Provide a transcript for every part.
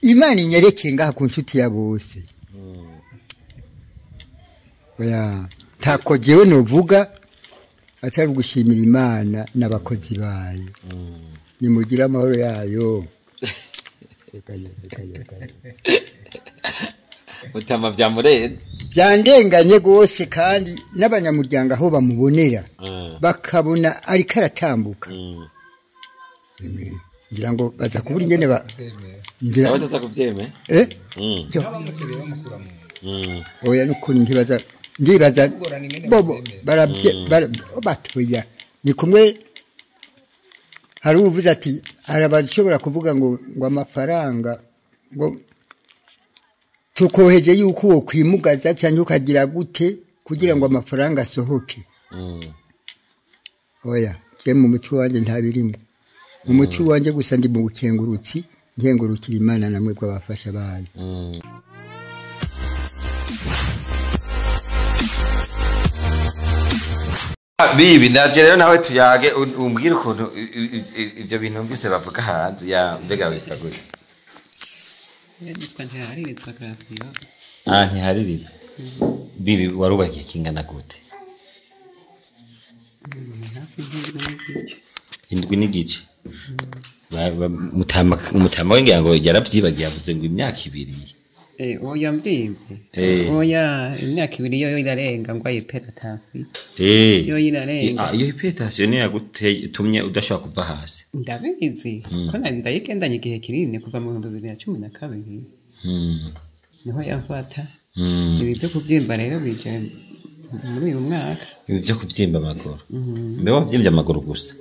Imana inyereke ngaha ku nshuti ya bose. Oya tako jewe novuga atari gushimira Imana n'abakozi bayo. Nimugira amahoro yayo. Utama vya mureze byandenganye gose kandi n'abanyamuryango aho bamubonera bakabona ari karatambuka. Ngira ngo baza kubura ingene ngira abataza kuvyeme oya nukuri ndibaza bobo batuya ni kumwe hari uvuze ati arabashobora kuvuga ngo amafaranga ngo tukoheje yuko wo kwimugaza cyangwa ukagira gute kugira ngo amafaranga asohoke. Oya je mu muti wanje ntabirimo. Mu muti wanje gusa ndi mu bukengurutsi nkengurukira Imana namwe bw'abafasha bayo. Bibi ndaje rero nawe tuyage umbwira ukuntu ivyo bintu mvise bavuga hanze ya mbega wikaguye. Nitwa ntiharirizwa Gracia. Ntiharirizwa. Bibi warubakiye kingana gute? Indwi n'igice. Mutama wengira ngo yaravyibagiye avuze ngo imyaka 2. Oya mvimvye. Oya imyaka 2 yo irarenga ngo ayiperatasi. Yo irarenga. Iyo ipetasiyo ni yagutumye udashaka kuva hasi. Ndabizi. Ko ndayigendanye igihe kinini kuva mu 2012. Niho yamfata. Ibi byo kubyimba rero bije muri uyu mwaka. Ibi byo kubyimba amaguru. Mbe wabyimbye amaguru gusa.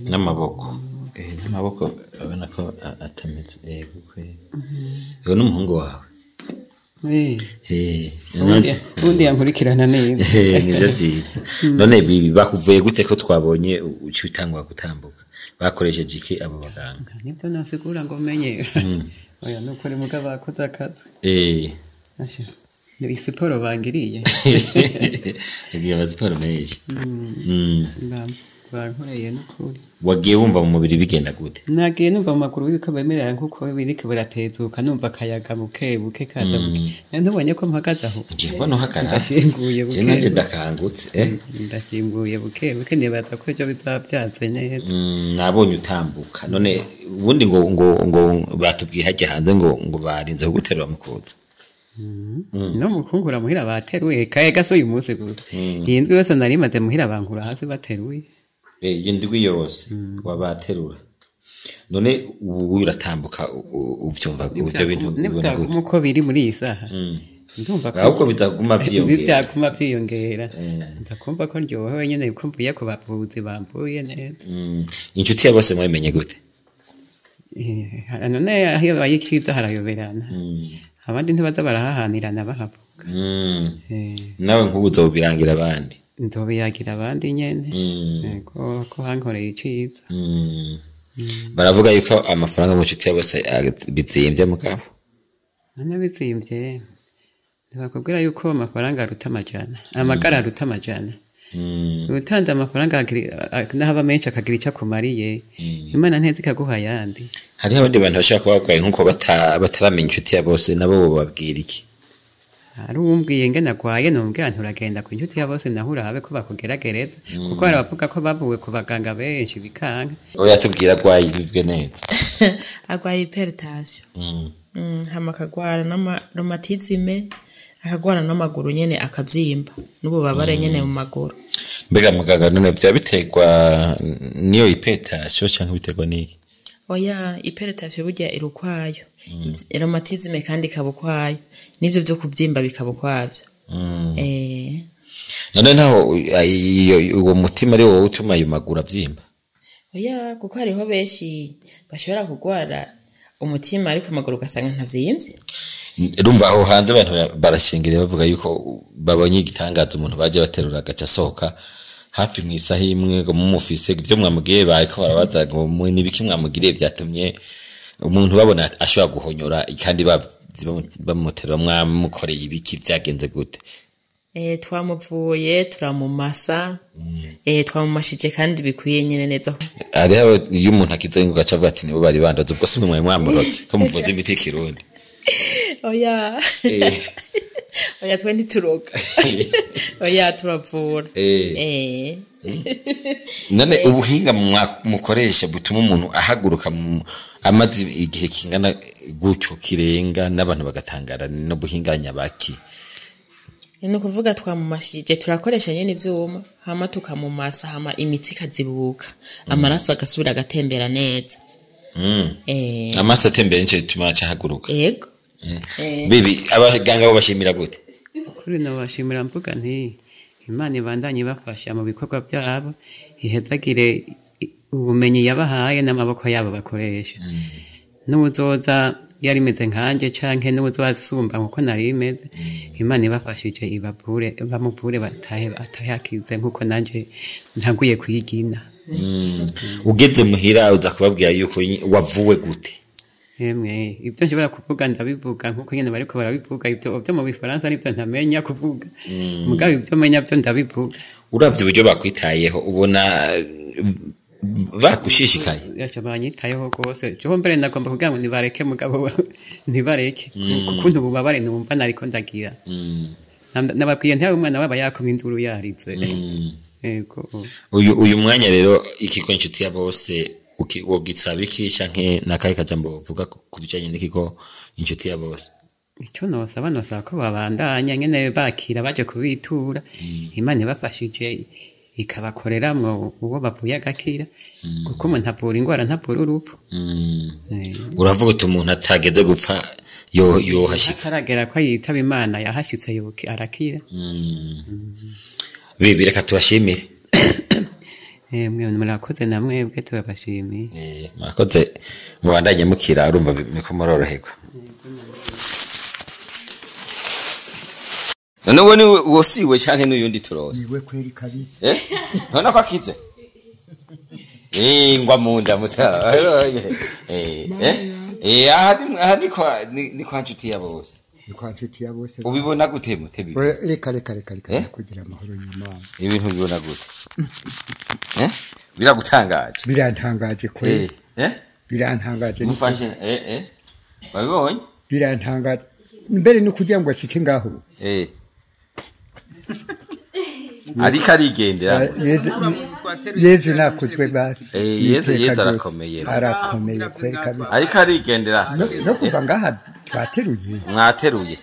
N'amaboko. N'amaboko abona ko atameze gukwe. Yo n'umuhungu wawe. Undi yankurikirana neza. Nivyo vyiza. None bibi bakuvuye gute ko twabonye ucutangwa gutambuka? Bakoresheje iki abo baganga? Nibyo nasigura ngo menye. Oya nuko ari mugabo akoze akazi. Asha. Ni siporo bangiriye. Igiye baziporo menshi. Bankoreye n'ukuri. Wagiye wumva mu mubiri bigenda gute? Nagiye numva mu makuru yuko bemerera nkuko birike biratezuka numva kayaga buke kaza buke. Ntubonye ko mpagaza aho. Ngiye no hakana. Ndashinguye buke. Nanje ndakangutse Ndashinguye buke nibaza ko ejo bizabyatse neza. Nabonye utambuka. None ubundi ngo batubwiye hajya hanze ngo barinze guterura mukuza. No mukungura muhira bateruye kaye gaso uyu munsi gusa. Yindwi yose narimaze muhira bankura hasi bateruye. Yindwi yose wabaterura. None ubu uratambuka uvyumva ivyo bintu ubona gute? Muko biri muri iyi saha. Ndumva ko ahubwo bitaguma vyiyongera. Bitaguma vyiyongera. Ndakumva ko ndyohewe nyene yuko mvuye ko bavuzi bambuye neza. Inshuti ya bose mwemenye gute? None aho bayikiza harayoberana. Abandi ntibaza barahahanirana bahavuga. Nawe nk'ubu uzobirangira abandi. Nzobiyagira abandi nyene. Ko hankoreye iciza. Baravuga yuko amafaranga mu nshuti ya bose bizimvye mugabo. None bizimvye. Ntibakubwira yuko amafaranga aruta amajana. Amagara aruta amajana. Utanze amafaranga n'ahaba menshi akagira icyo akumariye. Imana ntezi kaguha yandi. Hariho abandi bantu bashaka kubagwaye nkuko bataramenya inshuti ya bose nabo bababwira iki? Ari umbwiye ngena gwaye numbwira nturagenda ku inshuti ya bose naho urabe ko bakugeragereza kuko hari abavuga ko bavuwe ku baganga benshi bikanga. Oya tubwira gwaye bivwe neza. Agwaye hypertension. Hamakagwara rheumatisme akagwara n'amaguru nyene akavyimba n'ububabare nyene mu maguru. Mbega muganga none vya biterwa niyo hypertension cyangwa biterwa niki? Oya hypertension burya irukwayo. Rheumatisme kandi kabukwayo. Nivyo byo kuvyimba bikabukwavyo. None ntaho uwo mutima ari wowe utuma ayo maguru avyimba? Oya kuko hariho benshi bashobora kugwara umutima ariko amaguru gasanga ntavyimvye. Rumva aho hanze abantu barashengere bavuga yuko babonye igitangaza umuntu baje baterura gaca sohoka hafi mu isaha imwe ngo mumufise ivyo mwamubwiye bayiko barabaza ngo nibiki mwamugiriye vyatumye umuntu babona ashobora guhonyora kandi bamutera mwamukoreye ibiki vyagenze gute? twamuvuye turamumasa twamumashije kandi bikwiye nyene neza ariho iyo umuntu akize ngo gaca avuga ati nibo bari bandoze ubwo si mwe mwamurotse ko muvuze imiti kirundi oya twe ntituroga oya turavura none ubuhinga mukoresha butuma umuntu ahaguruka amazi igihe kingana gutyo kirenga n'abantu bagatangara no buhinganya baki ni ukuvuga twamumashije turakoresha nyene ivyuma hama tukamumasa hama imitsi kazibuka amaraso agasubira agatembera neza amaraso atembera nico bituma ahaguruka yego bibi abaganga bo bashimira gute kuri no bashimira mvuga nti Imana ibandanye bafasha mu bikorwa byabo ihezagire ubumenyi yabahaye n'amaboko yabo bakoresha n'uzoza yari meze nkanje canke n'uzasumba nkuko nari meze Imana ibafashije ibavure bamuvure atayakize nkuko nanje ntaguye kwigina ugeze muhira uza kubabwira yuko wavuwe gute Emwe ibyo nshobora kuvuga ndabivuga nkuko nyene bariko barabivuga ibyo mu bifaransa nibyo ntamenya kuvuga mugabo ibyo menya byo ndabivuga uravye uburyo bakwitayeho ubona bakushishikaye yacha banyitayeho gose cyo mbere ndagomba kugira ngo nibareke mugabo nibareke kukuntu bubabare numva nariko ndagira nababwiye ntawe umwana waba yakomye inzuru yarize yego uyu mwanya rero ikigo inshuti ya bose wogitsabiki canke nakaye kajambo vuga kubijanye n'ikigo inshuti ya bose icyo nosaba ko babandanya nyene bakira baje kubitura Imana ibafashije ikabakoreramwo uwo bavuye agakira kuko umuntu avura ingwara ntavura urupfu uravuga uti umuntu atageze gupfa yohashika akaragera ko yitaba Imana yahashitse yoke arakira bibi reka tubashimire mwe murakoze namwebwe turabashimiye murakoze mubandanye mukira urumva miko muroroherwa none uwo ni wosiwe canke n'uyundi turose niwe kweri kabisa none ko akize ngwa munda muta ahadi ni kwa nshuti ya bose ni kwa nshuti ya bose ubibona gute mutebi reka kugira amahoro y'Imana ibintu bibona gute biragutangaje birantangaje kweri birantangaje mufashe babibonye birantangaje mbere no kugira ngo ashike ngaho ariko arigendera Yezu nakuzwe basi Yezu arakomeye kweri kabisa ariko arigendera no kuva ngaha twateruye mwateruye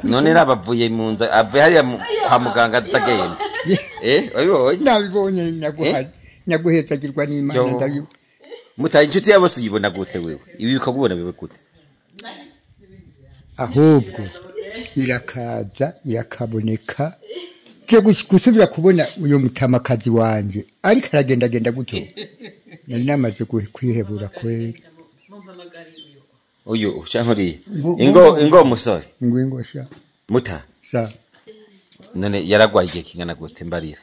none rabavuye mu nza avuye hariya kwa muganga atagenda wabibonye nabibonye nyaguhezagirwa n'Imana ndabibu mutaye inshuti yabo siyibona gute wewe ibi bikabubona bibe gute ahubwo irakaza irakaboneka cyo gusubira kubona uyo mutamakazi wanje ariko aragenda gutyo nari namaze kwihebura kweri uyu chankori ingo musore ingo sha muta sa none yaragwaye igihe kingana gute mbarira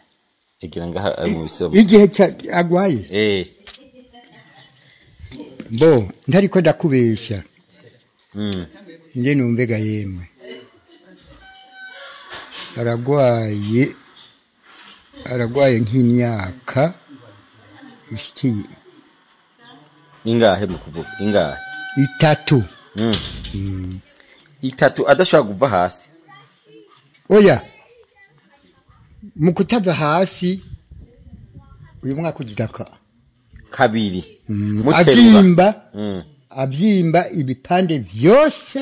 igira ngaha ari mu bisomo igihe agwaye bo ntariko ndakubesha nje numvega yemwe aragwaye nk'imyaka ishiki ingahe mu kuvuga ingahe 3 3 adashobora kuva hasi oya mu kutava hasi uyu mwaka ugiraka kabiri abyimba ibipande byose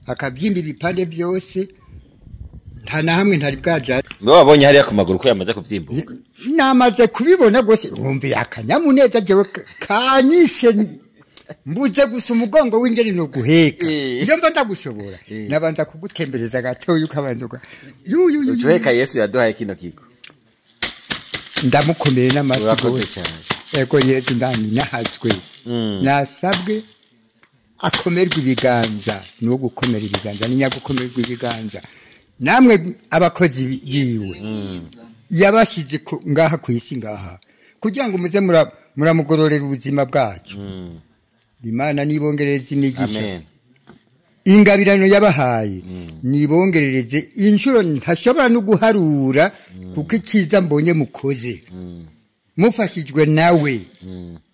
akabyimba ibipande byose nta na hamwe ntari bwaja mbe wabonye hariya ku maguru ko yamaze kuvyimbuka namaze kubibona gose wumve akanyamuneza jewe kanyishe mbuze gusa umugongo w'ingeri no guheka iyo mba ndagushobora nabanza kugutembereza gato yukabanzuka ujuheka Yesu yaduhaye kino kigo ndamukomeye n'amatsiko cyane ego Yesu ndani nahazwe nasabwe akomerwa ibiganza no gukomera ibiganza ni nyagukomerwa ibiganza namwe abakozi biwe yabashize ngaha ku isi ngaha kugira ngo muze muramugororera ubuzima bwacu Imana nibongereza imigisha ingabirano yabahaye nibongerereze inshuro ntashobora no guharura kuko ikiza mbonye mukoze mufashijwe nawe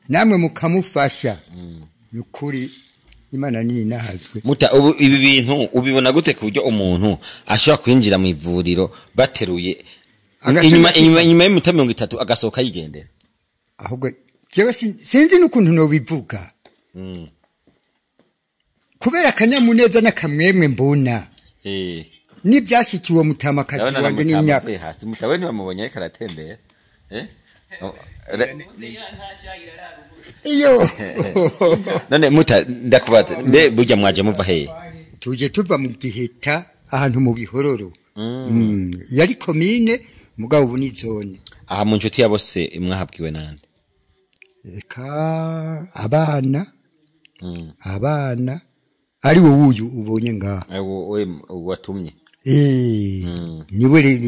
namwe mukamufasha nukuri Imana nini nahazwe muta ubu ibi bintu ubibona gute ku buryo umuntu ashobora kwinjira mu ivuriro bateruye inyuma y'imita 30 agasohoka yigendera ahubwo jewe sinzi n'ukuntu no bivuga kubera kanyamuneza n'akamwemwe mbona nibyashikiwe mutamakazi wanjye n'imyaka hasi mutawe ntibamubonye ariko aratembera iyo none muta ndakubaza mbe burya mwaje muva hehe tuje tuva mu Giheta ahantu mu Bihororo yari komine mugabo ubu ni zone aha mu nshuti ya bose mwahabwiwe nande eka abana ari wowe uyu ubonye ngaha we watumye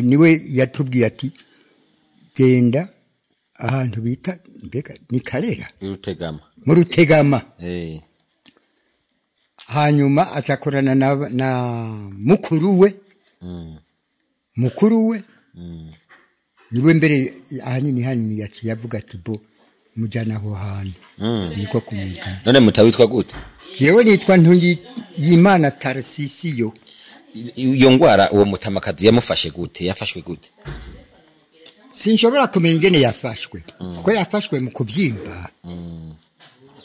niwe yatubwiye ati genda ahantu bita mbega ni Karera mu Rutegama hanyuma atakorana na mukuru we niwe mbere ahanini yavuga ati bo mujana aho hantu niko kumujana none mutawitwa gute yewe nitwa Ntungi y'Imana Tarsisiyo iyo ngwara uwo mutamakazi yamufashe gute yafashwe gute sinshobora kumenya ingene yafashwe kuko yafashwe mu kubyimba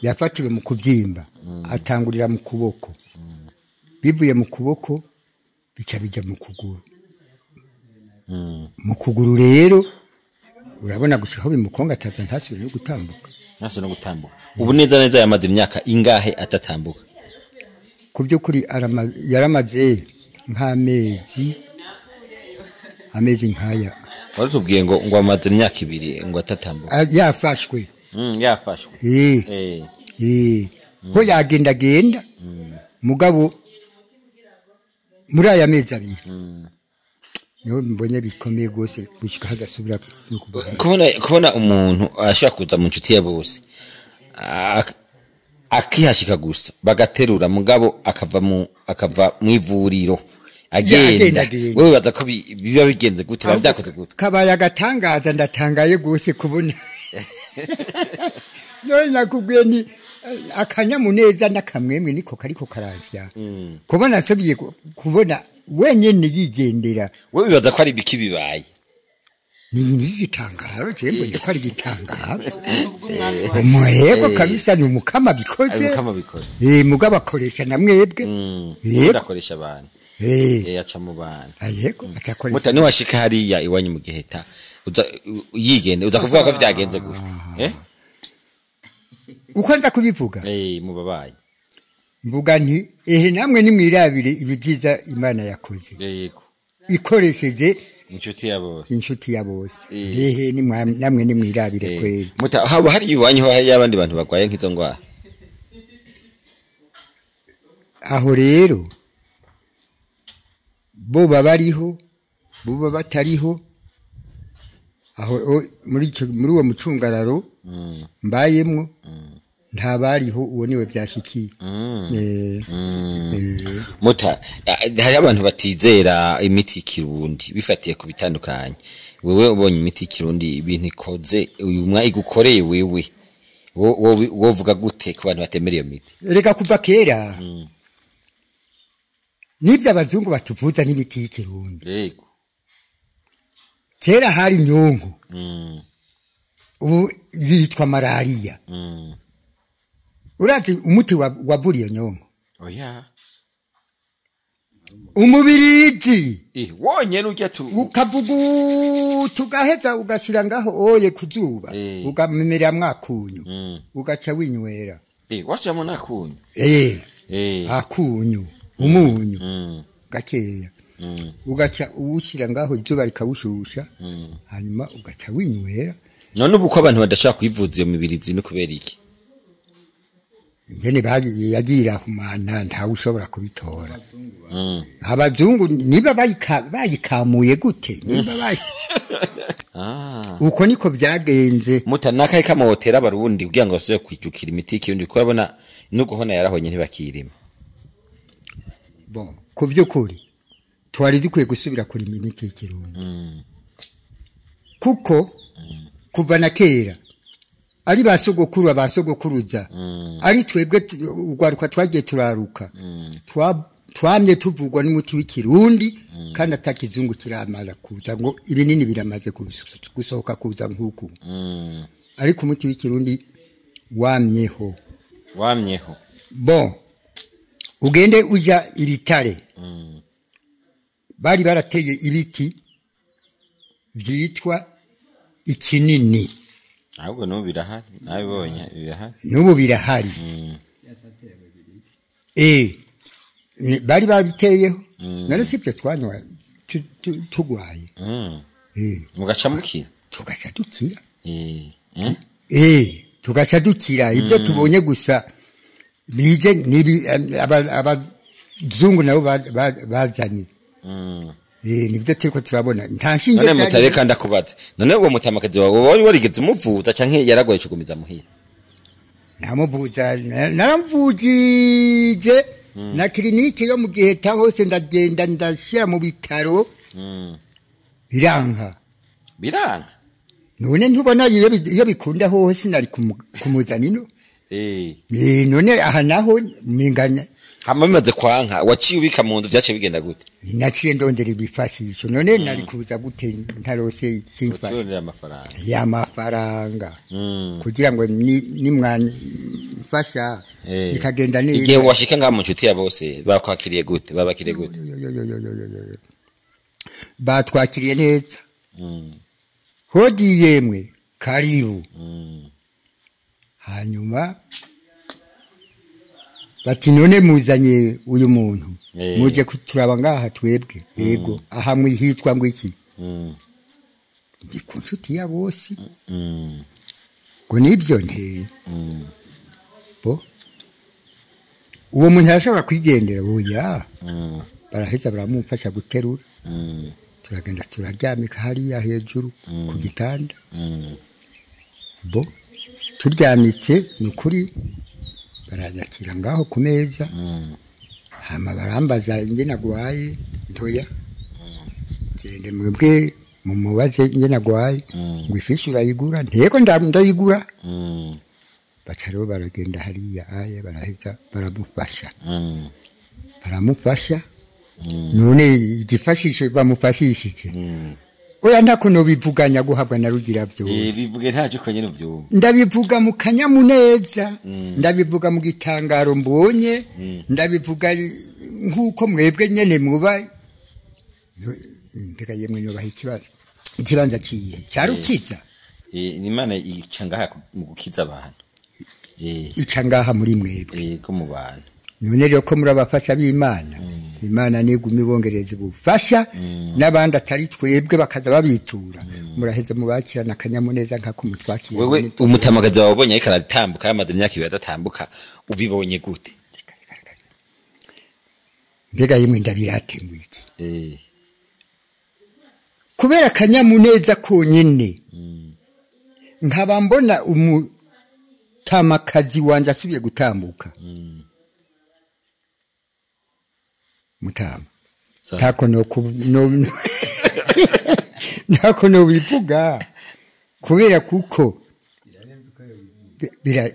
yafatiwe mu kubyimba atangurira mu kuboko bivuye mu kuboko bica bijya mu kuguru mu kuguru rero urabona gushikaho bimukonga ataza ntasubire no gutambuka ubu neza yamaze imyaka ingahe atatambuka ku by'ukuri yaramaze nk'amezi nkaya waratubwiye ngo amaze imyaka 2 ngo atatambuka yafashwe yafashwe ko yagendagenda mugabo muri aya mezi 2 niho mbonye bikomeye gose gushika hagasubira kubona umuntu ashaka kuza mu nshuti ya bose akihashika gusa bagaterura mugabo akava mu ivuriro agenda wewe baza ko biba bigenze gute bavyakoze gute kabaye agatangaza ndatangaye gose kubona none nakubwiye ni akanyamuneza n'akamwemwe niko kariko karazya kubona asobiye kubona wenyene yigendera wewe bibaza ko ari biki bibaye ni igitangaro cyembo ko ari igitangaro umuhego kabisa ni umukama bikoze mugabo akoresha na mwebwe akoresha abantu aca mu bana ayego atakoresha mutani washika hariya iwanyu mu Giheta yigende uza kuvuga ko byagenze gute uko nza kubivuga mubabaye mvuga nti namwe ni mwirabire ibyiza Imana yakoze yego ikoresheje inshuti ya bose ni namwe ni mwirabire kweli muta haba hari iwanyu hari abandi bantu bagwaye nk'izo ngwara aho rero bo babariho bo batariho aho muri uwo mucungararo mbayemwo ntabariho uwo niwe byashikiye muta hari abantu batizera imiti y'ikirundi bifatiye ku bitandukanye wewe ubonye imiti y'ikirundi ibintu ikoze uyu mwa igukoreye wewe wovuga gute ku bantu batemera iyo miti reka kuva kera nibyo abazungu batuvuza n'imiti y'ikirundi yego kera hari nyongo ubu yitwa malaria urati umuti wavura iyo nyongo oya umubiriji wonye n'ujya ukavuga tugaheza ugashira ngaho oye kuzuba ugamemerera mwakunyu ugaca winywera washyiramo nakunyu akunyu umunyu gakeya ugaca uwushyira ngaho izuba rikawushusha hanyuma ugaca winywera none ubu ko abantu badashaka kwivuza iyo mibirizi no kubera iki ingene yagira humana ntawe ushobora kubitora abazungu niba bayikamuye gute niba uko niko byagenze mutanaka ikamotera abarundi kugira ngo basubire kwijukira imiti y'ikindi ko babona no guhona yarahonye ntibakirima bon ku by'ukuri twari dukwiye gusubira kuri imiti y'ikirundi kuko kuva na kera ari basogokuru abasogokuruza ari twebwe ugwaruka twagiye turaruka twamye tuvugwa n'umuti w'ikirundi kandi atakizungu kiramara kuza ngo ibinini biramaze gusohoka kuza nk'uku ariko umuti w'ikirundi wamyeho bon ugende uja ibitare bari barateye ibiti vyitwa ikinini ahubwo n'ubu birahari nabibonye birahari n'ubu birahari bari babiteyeho none sibyo twanywa tugwaye mugaca mukira tugaca dukira tugaca dukira ibyo tubonye gusa bije nibi abazungu nabo bazanye nibyo turiko turabona nta nshinge none mutare kandi akubaze none uwo mutamakazi wawe wari warigeze umuvuza canke yaragoye cugumiza muhira namuvuza naramvugije na klinike yo mu Giheta hose ndagenda ndashira mu bitaro biranga none ntubona iyo bikunda hose nari kumuzanino none aha naho minganya hama bimaze kwanka waciye ubika mu nzu vyace bigenda gute naciye ndondera ibifashisho none nari kuza gute ntarose simfasha amafaranga kugira ngo nimwamfasha ikagenda neza igihe washika ngaha mu nshuti ya bose bakwakiriye gute babakiriye gute batwakiriye neza hodi yemwe karibu hanyuma bati none muzanye uyu muntu muje kuturaba ngaha twebwe yego aha mwihitwa ngo iki ndi ku nshuti ya bose ngo nibyo nteye bo uwo muntu arashobora kwigendera oya baraheza baramumfasha guterura turagenda turaryamika hariya hejuru ku gitanda bo turyamitse nukuri baranyakira ngaho ku meza hama barambaza nge nagwaye ntoya gende mwebwe mumubaze nge nagwaye ngo ifishi urayigura ntego ndayigura bacaro baragenda hariya aye baraheza baramufasha none igifashisho bamufashishije oya ntako no bivuganya guhabwa na rugira byose bivuge ntacyo ko nyene byumva ndabivuga mu kanyamuneza ndabivuga mu gitangaro mbonye ndabivuga nkuko mwebwe nyene muba mbega yemwe no baha ikibazo ikibanza kiye cyarukiza Imana icangaha mu gukiza abantu icangaha muri mwebwe ko mu bantu none rero ko muri abafasha b'Imana Imana niguma ibongereza ubufasha n'abandi atari twebwe bakaza babitura muraheze mubakirana akanyamuneza nkako mutwakira wewe umutamagazi wawe ubonye ariko aratambuka yamaze imyaka ibiri adatambuka ubibonye gute mbega yimwe ndabiratenguye iki kubera akanyamuneza konyene nkaba mbona umutamakazi wanje asubiye gutambuka mutama ntako no bivuga kubera kuko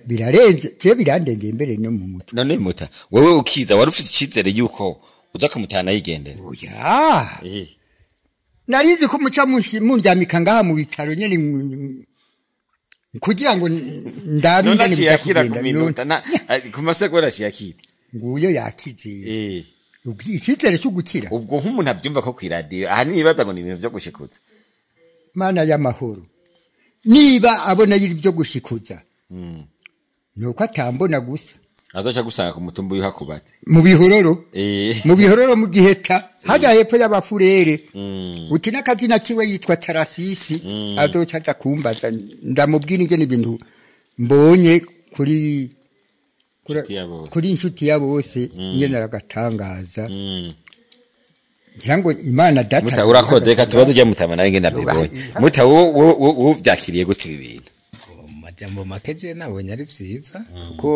birarenze cyo birandengeye imbere no mu mutwe none muta wewe ukiza wari ufite ikizere yuko uza kumutana yigendera oya narizi ko muca mundyamika ngaha mu bitaro nyene kugira ngo ndabinde n'ibikagenda ku masegonda yakira nguyo yakije icyizere cyo gukira ubwo nk'umuntu abyumva ko kwiradiyo aha nibaza ngo ni ibintu byo gushikuza mana y'amahoro niba abona yiri byo gushikuza nuko atambona gusa azoca gusanga ku mutumba uyuhakubate mu bihororo mu Giheta haja hepfo y'abafurere uti n'akazina kiwe yitwa Tarasisi azoca aza kumbaza ndamubwira ingene ibintu mbonye kuri inshuti ya bose ingene aragatangaza ngira ngo Imana data muta urakoze ka tubazo ujya mutama nawe ingene nabibonye muta wo byakiriye gute ibintu majambo makeje nabonye ari byiza kuko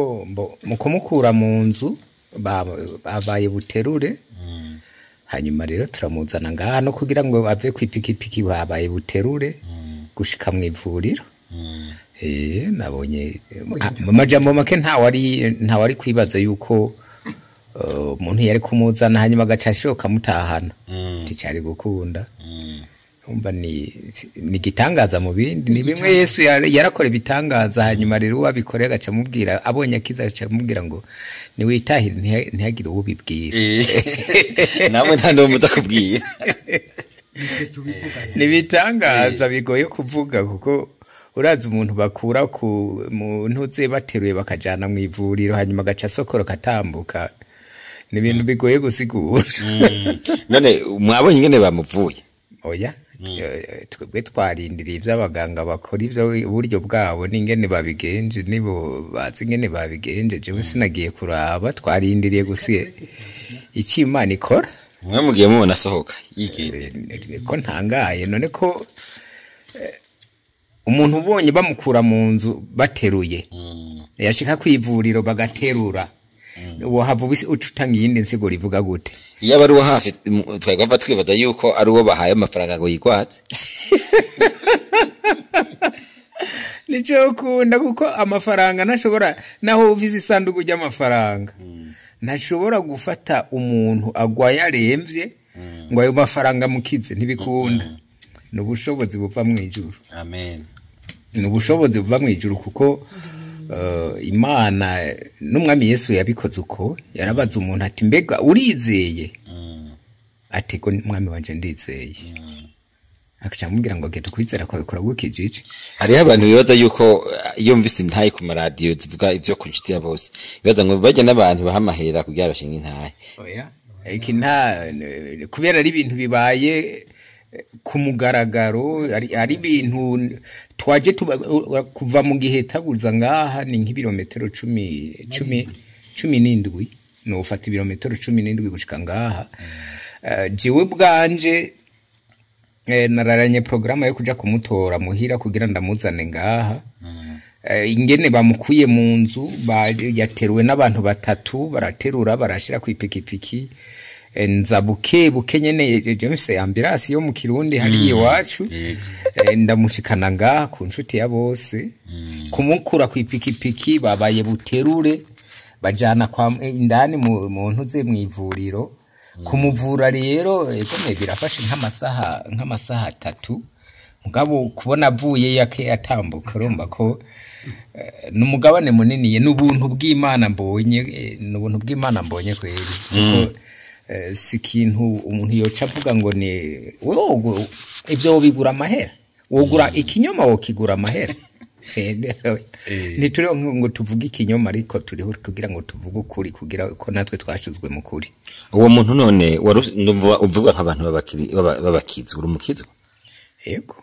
mu kumukura mu nzu babaye buterure hanyuma rero turamuzana ngaha no kugira ngo ave kwipikipiki babaye buterure gushika mu ivuriro nabonye mu majambo make nta wari kwibaza yuko umuntu yari kumuzana hanyuma agacashoka mutahana ticari gukunda umva ni gitangaza mu bindi ni bimwe Yesu yarakora bitangaza hanyuma rero wabikoreye agaca mubwira abonye akiza agaca mubwira ngo ni witahire ntihagire uwo bibwira namwe nta ndo mutakubwiye ni bitangaza bigoye kuvuga kuko urazi umuntu bakura ku muntu ze bateruye bakajana mu ivuriro hanyuma agaca sokoro katambuka ni ibintu bigoye gusigura none mwabonye ingene bamuvuye oya twebwe twarindiriye iby'abaganga bakora ibyo uburyo bwabo n'ingene babigenje nibo bazi ingene babigenje jewe sinagiye kuraba twarindiriye gusiye iki Imana ikora mwe mugiye mubona asohoka ko ntangaye none ko umuntu ubonye bamukura mu nzu bateruye yashika kwivuriro bagaterura uwo havubise ucutanga yindi nsigo rivuga gute iyo bari wo hafi twagava twibaza yuko ari uwo bahaye amafaranga ngo yigwate nico kunda kuko amafaranga nashobora naho uvise isanduku ry'amafaranga ntashobora gufata umuntu agwaye aremvye ngo ayo mafaranga mukize ntibikunda n'ubushobozi buva mu ijuru amen n'ubushobozi buva mu ijuru kuko Imana n'umwami Yesu yabikoze uko yarabaza umuntu ati mbega urizeye ati ko mwami wanje ndizeye akaca mubwira ngo genda kwizera ko bikora gukijije hariho abantu bibaza yuko iyo mvise intaye ku maradiyo tuvuga ivyo ku nshuti ya bose bibaza ngo bajya n'abantu bahamahera kugira bashinga intaye oya iki nta kubera ari ibintu bibaye ku mugaragaro ari ibintu twaje kuva mu gihe taguza ngaha ni nk'ibirometero 17 no ufata ibirometero 17 gushika ngaha jewe bwanje nararanye programa yo kuja kumutora muhira kugira ndamuzane ngaha ingene bamukuye mu nzu yateruwe n'abantu batatu baraterura barashira ku ipikipiki nza buke nyene James ambulance yo mu Kirundi hari iwacu ndamushikana ngaha ku nshuti ya bose kumukura ku ipikipiki babaye buterure bajana kwa indani mu ntuze mu ivuriro kumuvura rero egome birafashe nk'amasaha 3 mugabo kubona avuye yake atambuka urumva ko n'umugabane munini ye n'ubuntu bw'Imana mbonye kweri kuko si kintu umuntu yoca avuga ngo ni wowe ibyo bigura amahera wogura ikinyoma wokigura amahera nituri ngo tuvuge ikinyoma ariko turiho kugira ngo tuvuge ukuri kugira ko natwe twashizwe mu kuri uwo muntu none uvuga nk'abantu babakizwa uri umukizwa yego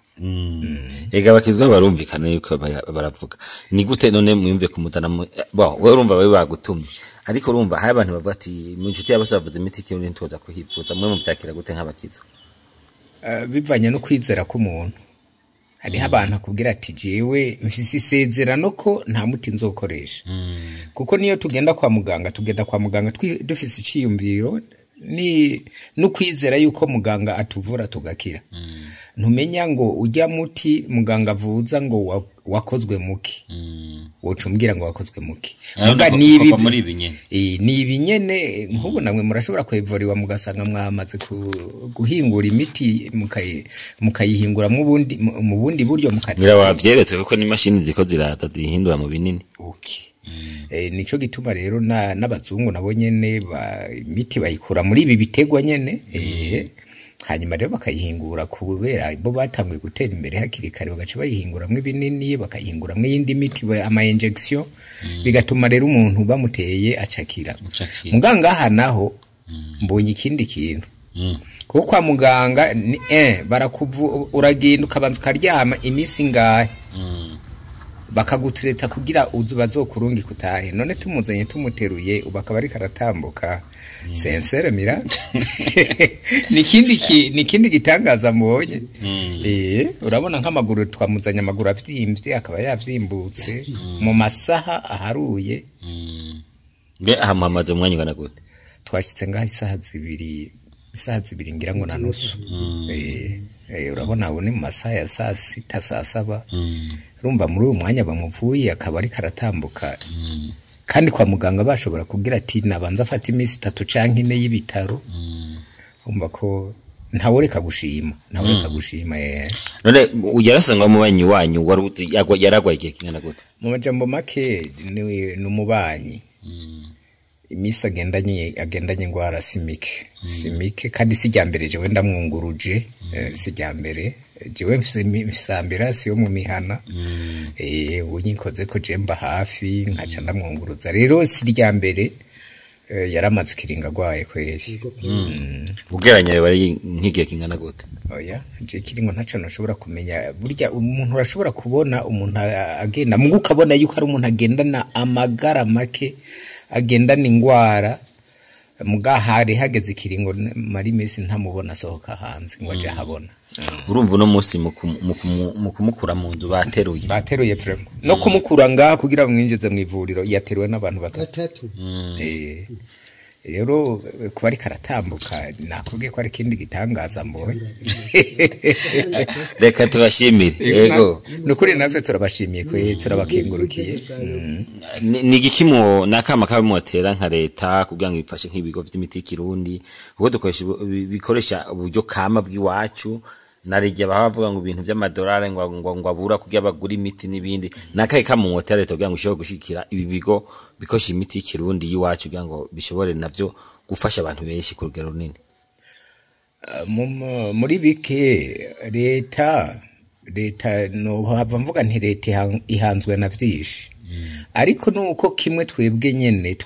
ega bakizwa barumvikana yuko baravuga ni gute none mwumve kumuzana we urumva bawe bagutumye ariko urumva hari abantu bavuga ati mu nshuti y'abose bavuze imiti kiyo n'intoza kuhifuza mwe muvyakira gute nk'abakizwa bivanye no kwizera k'umuntu hariho abantu akubwira ati jewe mfise isezerano ko nta muti nzokoresha kuko niyo tugenda kwa muganga dufise iciyumviro ni no kwizera yuko muganga atuvura tugakira ntumenya ngo ujya muti muganga avuza ngo wakozwe muki wocumbwira ngo wakozwe muki muga nibi muri ibinyene nibinyene nk'ubu namwe murashobora kwevoriwa mugasanga mwamaze guhingura imiti mukayihingura mu bundi buryo mukadira wavyeretse kuko ni machine ziko zirata zihindura mu binini okay nico gituma rero n'abazungu nabo nyene imiti bayikura muri ibi bitegwa nyene hanyuma rero bakayihingura kubera bo batanguye gutera imbere hakiri kare bagaca bayihinguramwe ibinini bakayihinguramwe yindi miti ama injection bigatuma rero umuntu bamuteye acakira muganga aha naho mbonye ikindi kintu kuko kwa muganga uragenda ukabanza ukaryama imisi ngahe bakagutureta kugira bazokurungi kutahe none tumuzanye tumuteruye ubakaba ari karatambuka sensere mira nikindi gitangaza mbonye urabona nk'amaguru twamuzanye amaguru afite akaba yavyimbutse mu masaha aharuye mbe ahamamaza umwanya ungana gute twashitse ngaho isaha zibiri ngira ngo na nusu urabona abo ni mu masaha ya saa sita saa saba urumva muri uyu mwanya bamuvuye akaba ariko aratambuka kandi kwa muganga bashobora kugira ati nabanza afata iminsi 3 canke 4 y'ibitaro urumva ko ntaworeka gushima none yarasanga mu banyi wanyu waruzi yaragwaye igihe kingana gute mu majambo make ni umubanyi imisi agendanye ngwara simike kandi sijyambere jewe ndamwunguruje sijyambere jewe mfise ambulance yo mu mihana unyikoze ko jemba hafi nkaca ndamwunguruza rero sijyambere yaramaze kiringa gwaye kweri ugeranya bari nk'igihe kingana gute oya je kiringo ntaco nashobora kumenya burya umuntu urashobora kubona umuntu agenda mu ukabona yuko ari umuntu agendana amagara make agendana ingwara mugahari hageze kiringo mari mesi ntamubona sohoka hanze ngo aje habona urumva no munsi mu kumukura mu nzu bateruye vraiment no kumukura ngaha kugira mwinjize mu ivuriro yateruwe n'abantu batatu rero kuba ari karatambuka nakubwiye ko ari kindi gitangaza mbonye reka tubashimire yego nukuri natwe turabashimiye kwe turabakengurukiye ni gikimo nakama kabimotera nka leta kugira ngo bifashe nk'ibigo vy'imiti y'ikirundi ubwo dukoresha bikoresha uburyo kama bw'iwacu narijya bavuga ngo ibintu by'amadolari ngo abura kugira bagura imiti nibindi nakaye kamumotera leta kugira ngo ishobore gushikira ibi bigo bikoresha imiti y'ikirundi yiwacu kugira ngo bishobore navyo gufasha abantu benshi ku rugero runini muri bike leta no hava mvuga nti leta ihanzwe na vyinshi ariko nuko kimwe twebwe nyene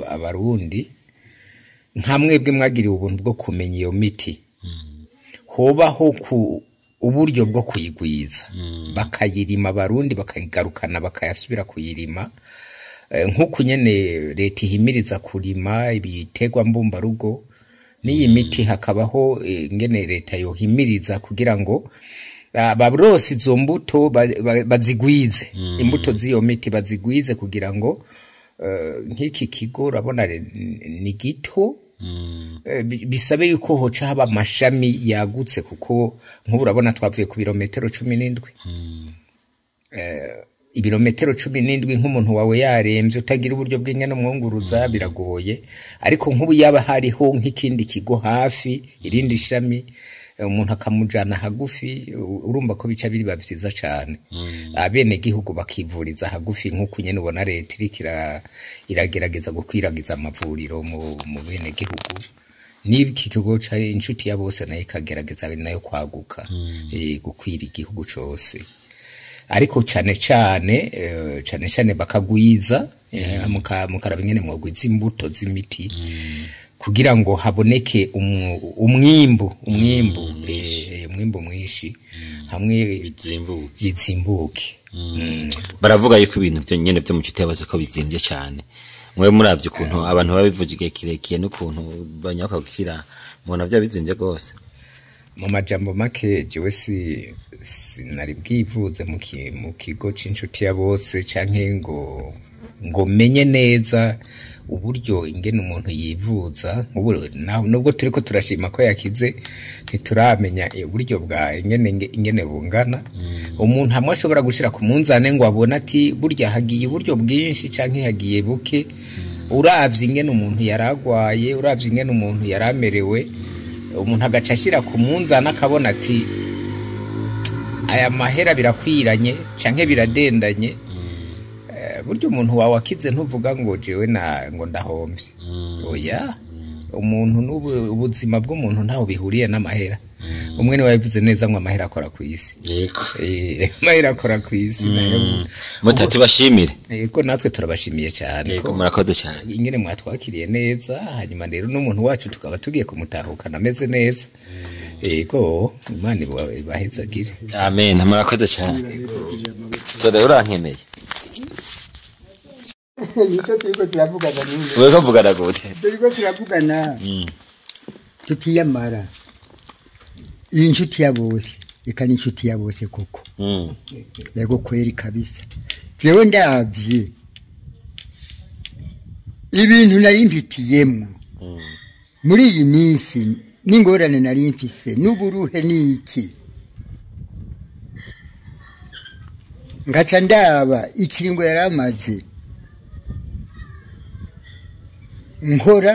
abarundi nka mwebwe mwagiriye ubuntu bwo kumenya iyo miti hobaho ku uburyo bwo kuyigwiza bakayirima abarundi bakayigarukana bakayasubira kuyirima nk'uko nyene leta ihimiriza kurima ibitegwa mbumbarugo n'iyi miti hakabaho ngene leta yohimiriza kugira ngo babrose izo mbuto bazigwize imbuto z'iyo miti bazigwize kugira ngo nk'iki kigo urabona ni gito bisabe yuko hoca haba amashami yagutse kuko nk'ubu urabona twavuye ku birometero 17 ibirometero 17 nk'umuntu wawe yaremvye utagira uburyo bw'ingene mwunguruza biragoye ariko nk'ubu yaba hariho nk'ikindi kigo hafi irindi shami umuntu akamujana hagufi urumva ko bica biri bavyiza cyane abene gihugu bakivuriza hagufi nk'uko nyene ubona leta iragerageza gukwiragiza amavuriro mu bene gihugu n'iki kigo ca inshuti ya bose nayo ikagerageza nayo kwaguka gukwira igihugu cose ariko cyane bakagwiza mukaraba ingene mwogwiza imbuto z'imiti kugira ngo haboneke umwimbu mwinshi hamwe bizimbuke baravuga yuko ibintu byo nyene byo mu kitabaza ko bizimvye cyane mwe muravye ukuntu abantu babivugiye kirekire n'ukuntu banyaka gukira mubona bya bizimvye gose mu majambo make jewe nari bwivuze mu kigo c'inshuti ya bose canke ngo menye neza uburyo ingene umuntu yivuza nubwo turiko turashima ko yakize ntituramenya uburyo bwa ingene bungana umuntu hamwe ashobora gushira ku munzane ngo abone ati burya hagiye uburyo bwinshi canke hagiye buke uravye ingene umuntu yaragwaye uravye ingene umuntu yaramerewe umuntu agaca ashira ku munzane akabona ati aya mahera birakwiranye canke biradendanye buryo umuntu wawe akize ntuvuga ngo jewe ngo ndahomvye oya umuntu n'ubuzima bw'umuntu ntaho bihuriye n'amahera umwe ni wabivuze neza ngo amahera akora ku isi yego amahera akora ku isi mutatu bashimire yego natwe turabashimiye cyane yego murakoze cyane ingene mwatwakiriye neza hanyuma rero n'umuntu wacu tukaba tugiye kumutahukana ameze neza yego Imana ibahezagire amen murakoze cyane so rero urankeneye niko turiko turavugana nini wewe kuvugana gute turiko turavugana tutiyamara iyi nshuti ya bose reka ni inshuti ya bose koko yego kweri kabisa jewe ndavye ibintu nari mpitiyemo muri iyi minsi n'ingorane nari mfise n'uburuhe n'iki ngaca ndaba ikiringo yari amaze nkora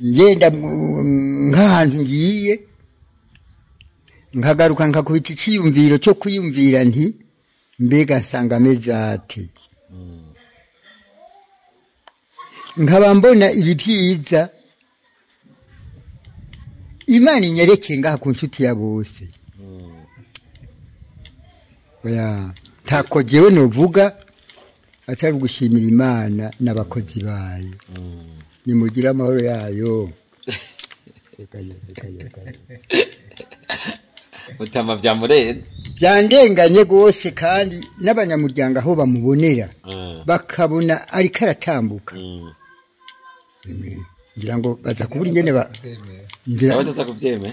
ngenda nk'ahantu ngiye nkagaruka nkakubita icyiyumviro cyo kwiyumvira nti mbega nsanga ameze ati nkaba mbona ibi byiza Imana inyerekeye ngaha ku nshuti ya bose oya ntako jewe novuga atari gushimira Imana n'abakozi bayo nimugira amahoro yayo Mutama vyamureze byandenganye gose kandi n'abanyamuryango aho bamubonera bakabona ari karatambuka ngira ngo baza kubura ingene ba ngira abataza kuvyeme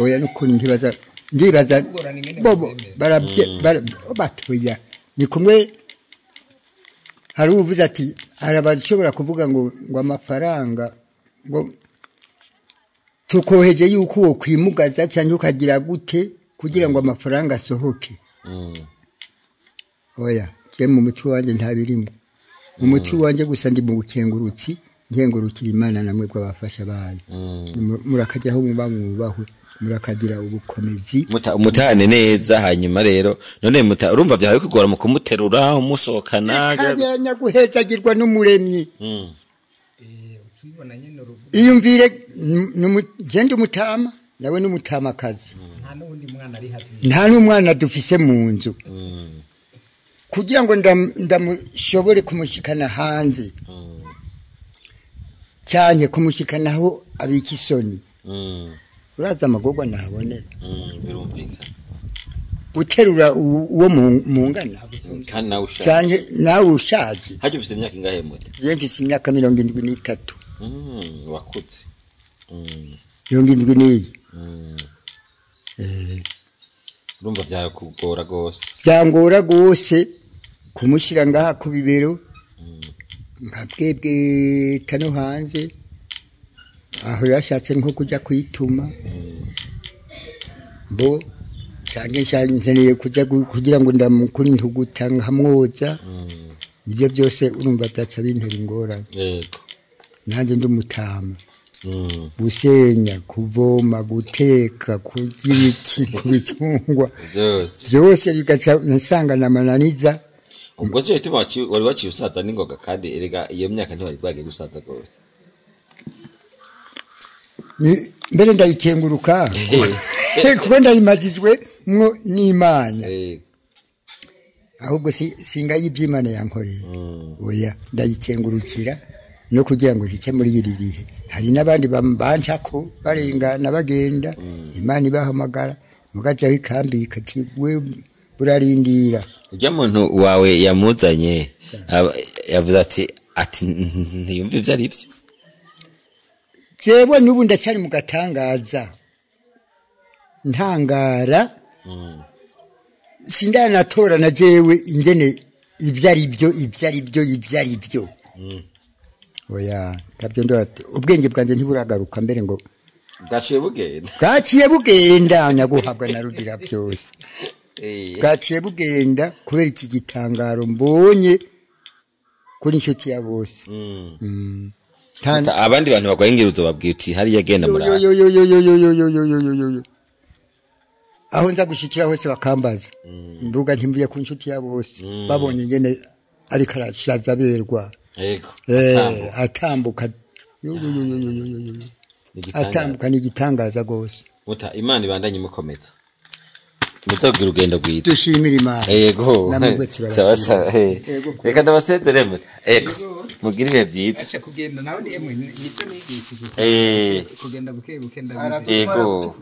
oya nukuri ndibaza bobo barabye batoya ni kumwe hari uvuze ati arabashobora kuvuga ngo amafaranga ngo tukoheje yuko uwo kwimugaza cyangwa ukagira gute kugira ngo amafaranga asohoke oya je mu mutwe wanje ntabirimo mu mutwe wanje gusa ndi mu bukengurutsi nkengurukira Imana namwe bw'abafasha bayo murakagira aho mubahwe murakagira ubukomezi umutane neza hanyuma rero none urumva byawe kugora mu kumuterura umusohokana kanya guhezagirwa n'umuremyi iyumvire gende umutama nawe n'umutamakazi nta n'umwana dufise mu nzu kugira ngo ndamushobore kumushikana hanze cyane kumushikanaho abika isoni uraza amagorwa ntabonera uterura uwo mungana cyane nawe ushaje haje ufite imyaka ingahe muto yemfise imyaka 73 wakutse 74 urumva byawe kugora gose byangora gose kumushira ngaha ku bibero nkabwebwe tano hanze aho yashatse nko kujya kwituma bo cyane nkeneye kujya kugira ngo ndamukuri ntuguta nkamwoza ibyo byose urumva byaca bintera ingorane yego nanjye ndumutama gusenya kuvoma guteka kugira iki kubitungwa byose bigaca nsanga namananiza ubwo se bituma wari waciye usata n'ingoga kandi erega iyo myaka ntibari bwagiye gusata gose ni mbere ndayikenguruka kuko ndayimagijwe mwo n'Imana ahubwo singa y'iby'Imana yankoreye oya ndayikengurukira no kugira ngo zike muri ibi bihe hari n'abandi bambanja ko barengana bagenda Imana ibahamagara mugaje ikambi ikati we burarindira ujya muntu wawe yamuzanye yavuze ati ntiyumve ivyo ari byo jewe n'ubu ndacyari mu gatangaza ntangara sindanatora na jewe ingene ibyo ari byo oya tabyo ndate ubwenge bwanjye ntiburagaruka mbere ngo bwaciye bugenda nyaguhabwa na rugira byose bwaciye bugenda kubera iki gitangaro mbonye kuri inshuti ya bose abandi bantu bagwaye ingiruzo babwiye uti hari yagenda muri aho nza gushikira hose bakambaza nduga ntimvuye ku inshuti ya bose babonye ngene ariko arashaza berwa yego atambuka atambuka n'igitangaza gose muta Imana ibandanye mukomeza muzogira urugendo rwita dushimira Imana yego sawa sawa reka ndabasedere muta yego mugira ibihe byiza acha kugenda nawe ni emwe nico nigishije kugenda buke yego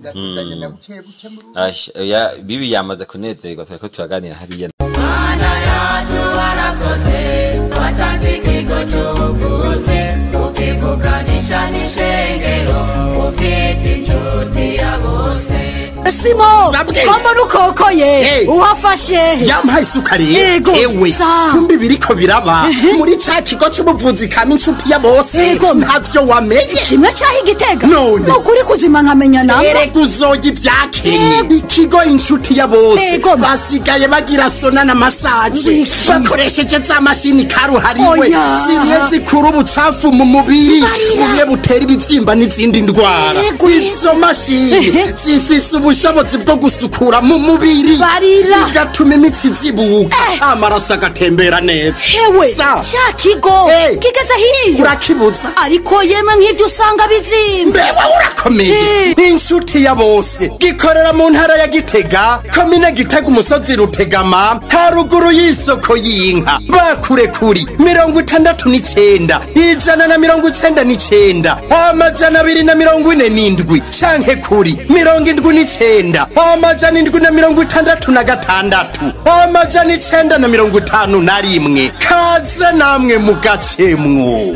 ya bibi yamaze kunezerwa twako turaganira hariya Mana yacu warakoze watanze ikigo cy'ubuvuzi ivuganisha n'ishengero ufite inshuti ya bose. Simo kama nukokoye uhafashe yampaye isukari ewe kumbi biriko biraba muri ca kigo cy'ubuvuzi kama inshuti ya bose ntavyo wamenye kimwe cyaho igitega none nukuri kuzima nkamenya nawe erega uzoga ivyakenye ikigo inshuti ya bose basigaye bagira sona na massage bakoresheje za mashini karuhariwe zimwe zikura ubucafu mu mubiri bumwe butera ibivyimba n'izindi ndwara izo mashini zifise ubushobozi bwo gusukura mu mubiri bigatuma imitsi zibuka amaraso agatembera neza hewe cya kigo kigeze hiyo urakibuza ariko yemwe nk'ibyo usanga bizimbe wewe urakomeye inshuti ya bose gikorera mu ntara ya Gitega komine Gitega umusozi Rutegama haruguru y'isoko y'inka bakure kuri 69 199 amajana 247 canke kuri 79 amajana 766 amajana 951 kaze namwe mu gacemwo.